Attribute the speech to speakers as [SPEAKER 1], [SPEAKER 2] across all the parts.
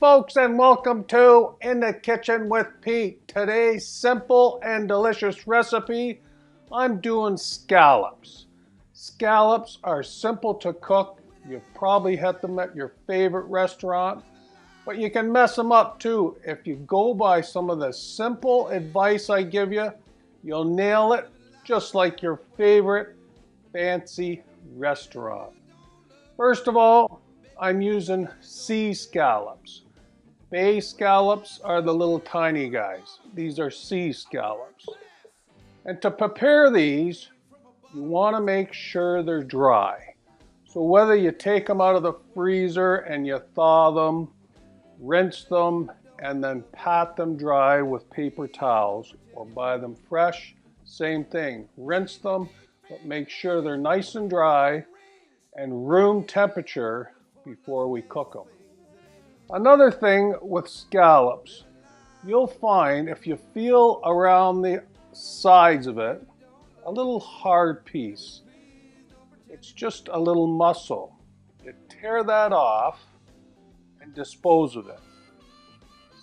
[SPEAKER 1] folks, and welcome to In the Kitchen with Pete. Today's simple and delicious recipe, I'm doing scallops. Scallops are simple to cook. You've probably had them at your favorite restaurant, but you can mess them up too. If you go by some of the simple advice I give you, you'll nail it just like your favorite fancy restaurant. First of all, I'm using sea scallops. Bay scallops are the little tiny guys. These are sea scallops. And to prepare these, you want to make sure they're dry. So whether you take them out of the freezer and you thaw them, rinse them, and then pat them dry with paper towels, or buy them fresh, same thing. Rinse them, but make sure they're nice and dry and room temperature before we cook them. Another thing with scallops, you'll find if you feel around the sides of it, a little hard piece. It's just a little muscle. You tear that off and dispose of it.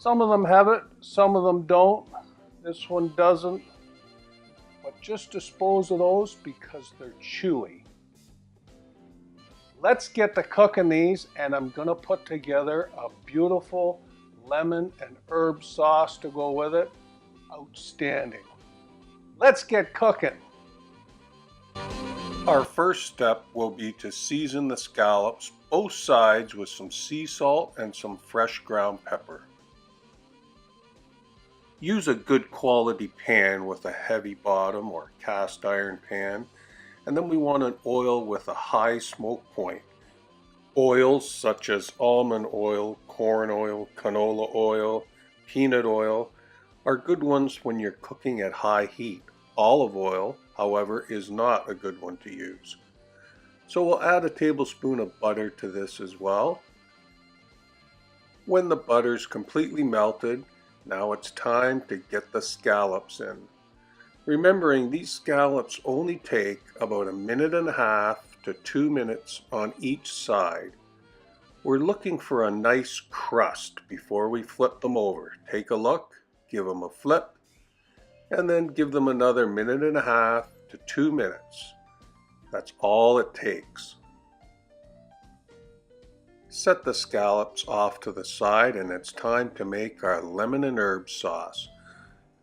[SPEAKER 1] Some of them have it, some of them don't. This one doesn't. But just dispose of those because they're chewy. Let's get to cooking these, and I'm gonna put together a beautiful lemon and herb sauce to go with it. Outstanding. Let's get cooking. Our first step will be to season the scallops, both sides, with some sea salt and some fresh ground pepper. Use a good quality pan with a heavy bottom or cast iron pan. And then we want an oil with a high smoke point. Oils such as almond oil, corn oil, canola oil, peanut oil are good ones when you're cooking at high heat. Olive oil, however, is not a good one to use. So we'll add a tablespoon of butter to this as well. When the butter's completely melted, now it's time to get the scallops in. Remembering these scallops only take about 1.5 to 2 minutes on each side. We're looking for a nice crust before we flip them over. Take a look, give them a flip, and then give them another 1.5 to 2 minutes. That's all it takes. Set the scallops off to the side, and it's time to make our lemon and herb sauce.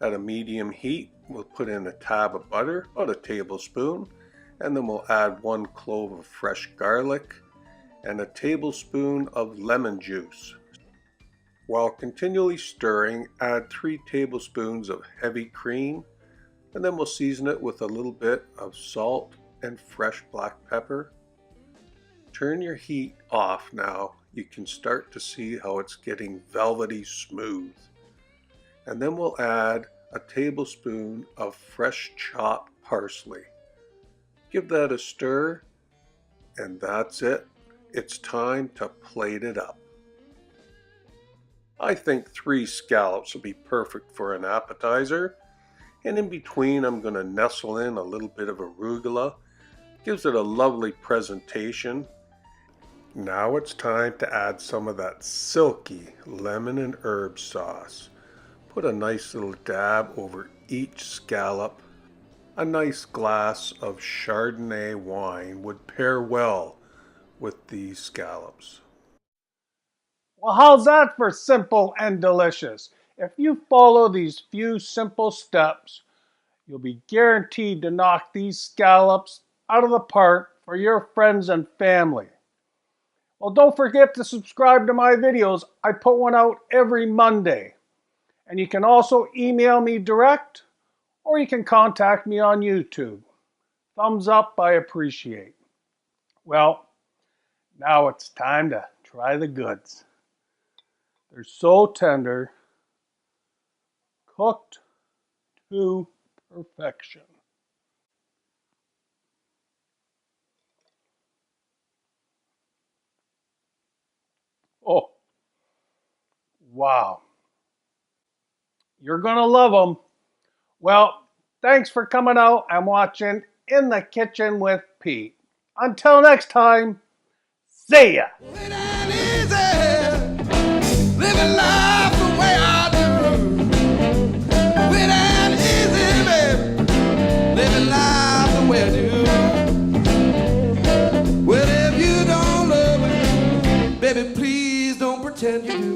[SPEAKER 1] At a medium heat, we'll put in a tab of butter, about a tablespoon, and then we'll add 1 clove of fresh garlic and a tablespoon of lemon juice. While continually stirring, add 3 tablespoons of heavy cream, and then we'll season it with a little bit of salt and fresh black pepper. Turn your heat off now. You can start to see how it's getting velvety smooth. And then we'll add a tablespoon of fresh chopped parsley. Give that a stir, and that's it. It's time to plate it up. I think 3 scallops will be perfect for an appetizer, and in between I'm going to nestle in a little bit of arugula. Gives it a lovely presentation. Now it's time to add some of that silky lemon and herb sauce. Put a nice little dab over each scallop. A nice glass of Chardonnay wine would pair well with these scallops. Well, how's that for simple and delicious? If you follow these few simple steps, you'll be guaranteed to knock these scallops out of the park for your friends and family. Well, don't forget to subscribe to my videos. I put one out every Monday. And you can also email me direct, or you can contact me on YouTube. Thumbs up, I appreciate. Well, now it's time to try the goods. They're so tender, cooked to perfection. Oh, wow. You're going to love them. Well, thanks for coming out and watching In the Kitchen with Pete. Until next time, see ya.
[SPEAKER 2] living life the way I do. Sweet and easy, baby, living life the way I do. Well, if you don't love me, baby, please don't pretend you do.